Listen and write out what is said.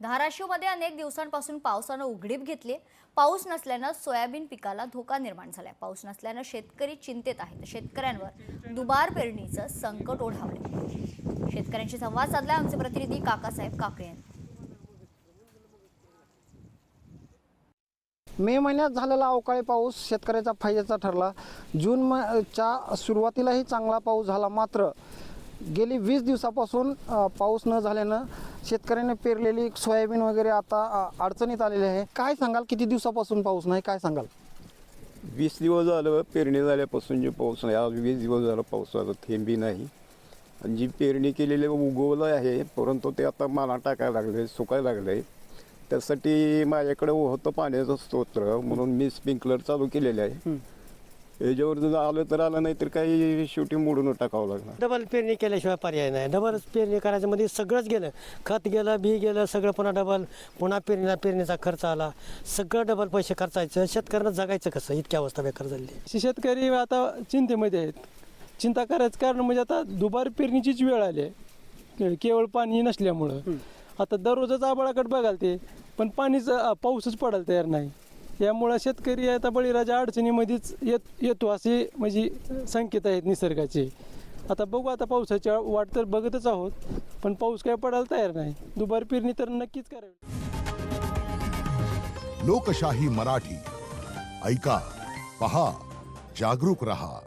धाराशिवमध्ये अनेक दिवसांपासून पावसानं उघडीप घेतली। पाऊस नसल्यानं सोयाबीन पिकाला धोका निर्माण झालाय। पाऊस नसल्यानं शेतकरी चिंतेत आहेत। शेतकऱ्यांवर दुबार पेरणीचं संकट ओढावलंय। शेतकऱ्यांशी संवाद साधलाय आमचे प्रतिनिधी काकासाहेब काकडे यांनी। मे महिन्यात झालेला अवकाळी पाऊस शेतकऱ्याचा फायद्याचा ठरला। जूनच्या सुरुवातीलाही चांगला पाऊस झाला, मात्र गेली 20 दिवसापासून पाऊस न झाल्यानं शेतकऱ्यांनी पेरलेली सोयाबीन वगैरे आता अडचणीत आलेली आहे। काय सांगाल, किती दिवसापासून पाऊस नाही, काय सांगाल? 20 दिवस झालं पेरणी झाल्यापासून जे पाऊस नाही। आज 20 दिवस झालं पावसाचा थेंबी नाही आणि जी पेरणी केलेले उगवलं आहे, परंतु ते आता माना टाकायला लागले, सुकायला लागले। त्यासाठी माझ्याकडे होतं पाण्याचं स्तोत्र, म्हणून मी स्प्रिंकलर चालू केलेले आहे। याच्यावर जर आलं तर आलं, नाही तर काही शेवटी मोडून टाकावं लागणार। डबल पेरणी केल्याशिवाय पर्याय नाही। डबल पेरणी करायचं मध्ये सगळंच गेलं, खत गेलं, बी गेलं, सगळं पुन्हा डबल, पुन्हा पेरणीचा खर्च आला, सगळं डबल पैसे खर्चायचं। शेतकऱ्यांना जगायचं कसं? इतकी अवस्था बेकार झाली। शेतकरी आता चिंतेमध्ये आहेत। चिंता करायचं कारण म्हणजे आता दुबार पेरणीचीच वेळ आली आहे, केवळ पाणी नसल्यामुळं। आता दररोजच आबाळाकडे बघाल ते, पण पाऊसच पडायला तयार नाही। यामुळं शेतकरी आता बळीराजा अडचणीमध्येच येतो असे म्हणजे संकेत आहेत निसर्गाचे। आता बघू, आता पावसाची वाट तर बघतच आहोत, पण पाऊस काय पडायला तयार नाही। दुबार पेरणी तर नक्कीच करावी। लोकशाही मराठी ऐका, पहा, जागरूक रहा।